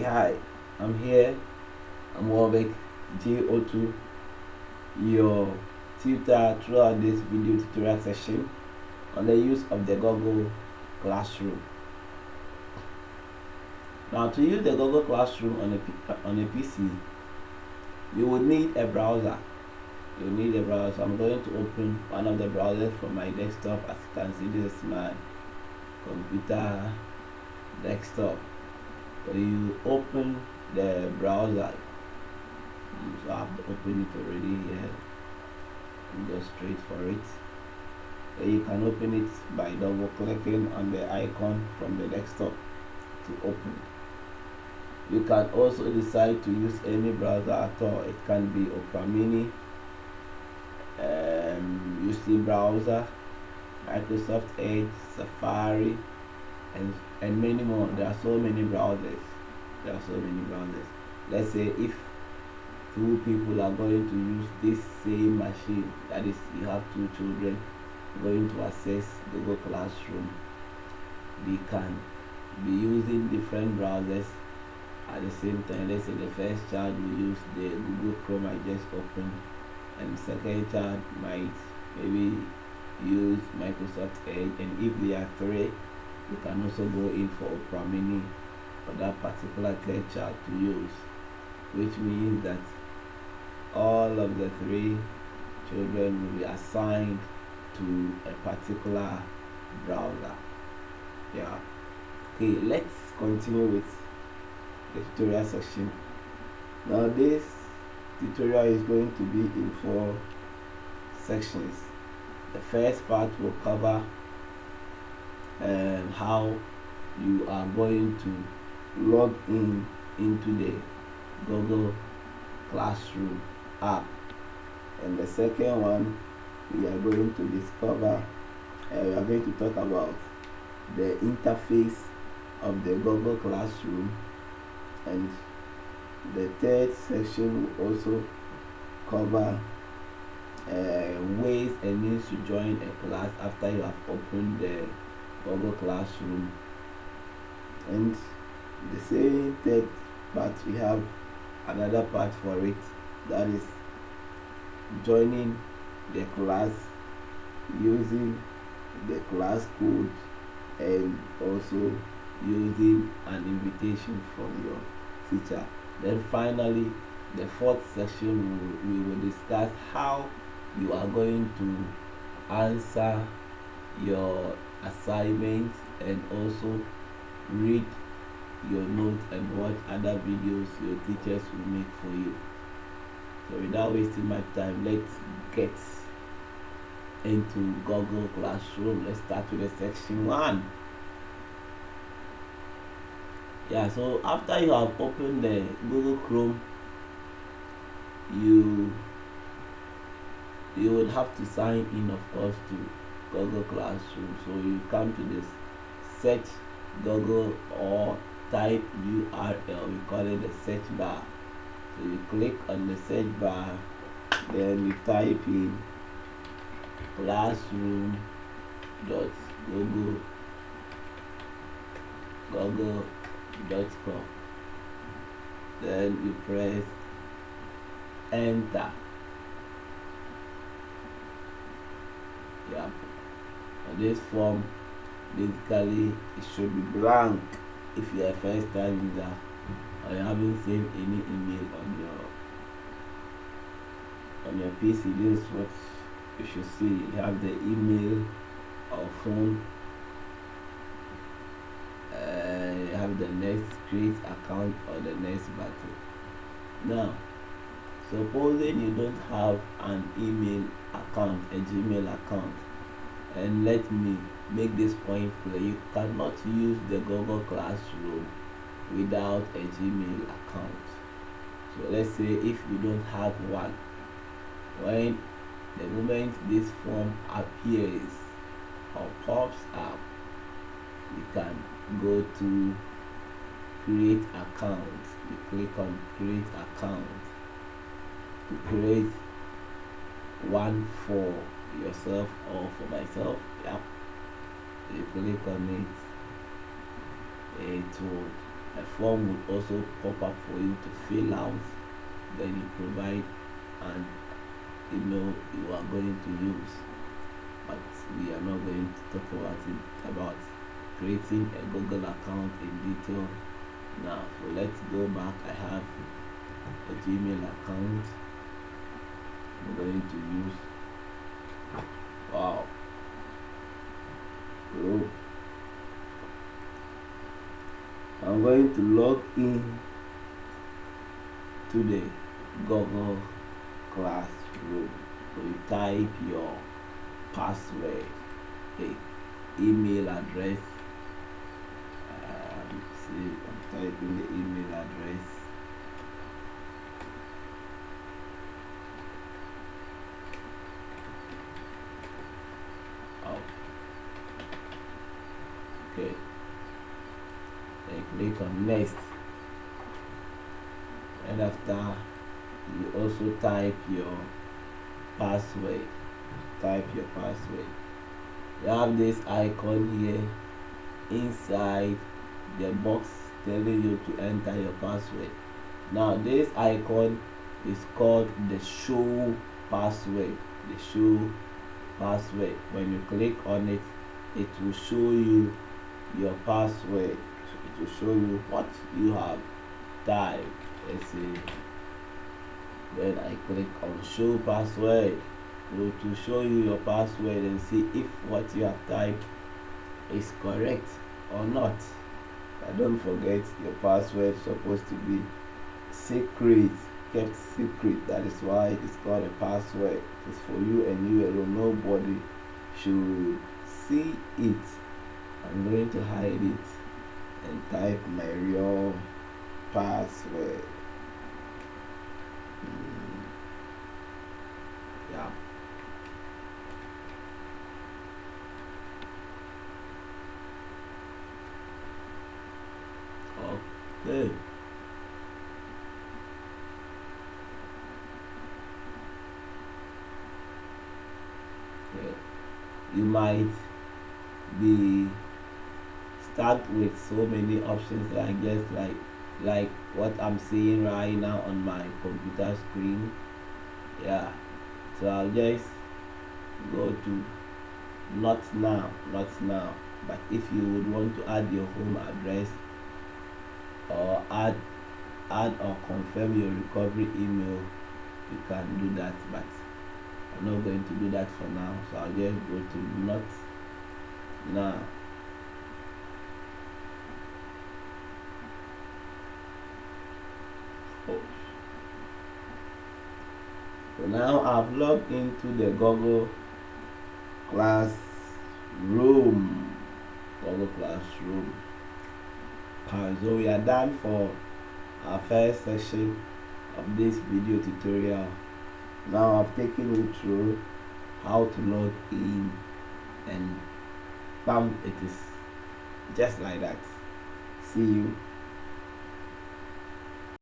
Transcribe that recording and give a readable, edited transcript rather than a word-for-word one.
Hi, I'm here. I'm Warbeck J02, your tutor throughout this video tutorial session on the use of the Google Classroom. Now, to use the Google Classroom on a PC, you would need a browser. You need a browser. I'm going to open one of the browsers from my desktop. As you can see, this is my computer desktop. So you open the browser. So I've opened it already here. And go straight for it. Then you can open it by double clicking on the icon from the desktop to open. You can also decide to use any browser at all. It can be Opera Mini, UC browser, Microsoft Edge, Safari, and many more. There are so many browsers. Let's say if two people are going to use this same machine, that is, you have two children going to access Google Classroom, they can be using different browsers at the same time. Let's say the first child will use the Google Chrome I just opened, and the second child might maybe use Microsoft Edge, and if they are three, you can also go in for Opera Mini for that particular third child to use, which means that all of the three children will be assigned to a particular browser. Yeah. Okay, let's continue with the tutorial section. Now this tutorial is going to be in 4 sections. The first part will cover how you are going to log in into the Google Classroom app, and the second one we are going to discover we are going to talk about the interface of the Google Classroom, and the third section will also cover ways and means to join a class after you have opened the Google Classroom. And the same third part, we have another part for it, that is joining the class using the class code and also using an invitation from your teacher. Then finally, the fourth section, we will discuss how you are going to answer your assignments and also read your notes and watch other videos your teachers will make for you. So without wasting my time, let's get into Google Classroom. Let's start with the section 1. Yeah, so after you have opened the Google Chrome, you would have to sign in, of course, to Google Classroom. So you come to this search Google or type URL, we call it the search bar. So you click on the search bar, then you type in classroom.google.com, then you press enter. Yeah, on this form, basically it should be blank if you are a first time user or you haven't saved any email on your PC. This is what you should see. You have the email or phone, you have the next create account or the next button. Now, supposing you don't have an email account, a Gmail account, and let me make this point clear, you cannot use the Google Classroom without a Gmail account. So let's say if you don't have one, when the moment this form appears or pops up, you can go to create account. You click on create account to create one for yourself or for myself. Yeah, you click on it, it will a form would also pop up for you to fill out. Then you provide an email you are going to use. But we are not going to talk about creating a Google account in detail now. So let's go back. I have a Gmail account I'm going to use. Wow. So I'm going to log in to the Google Classroom. So you type your password, the email address. See, I'm typing the email address. Oh. Okay. Then click on next. And after, you also type your password. Type your password. You have this icon here inside the box telling you to enter your password. Now this icon is called the show password. The show password. When you click on it, it will show you your password. It will show you what you have typed. Let's see. Then I click on show password. To show you your password and see if what you have typed is correct or not. But don't forget, your password is supposed to be secret, kept secret. That is why it is called a password. It is for you and you alone. Nobody should see it. I'm going to hide it and type my real password. Yeah. Okay. You might be stuck with so many options like just like what I'm seeing right now on my computer screen. Yeah. So I'll just go to not now. But if you would want to add your home address or add or confirm your recovery email, you can do that, but I'm not going to do that for now. So I'll just go to not now. So now I've logged into the Google Classroom. Google Classroom. So we are done for our first session of this video tutorial. Now I've taken you through how to log in, and bam, it is just like that. See you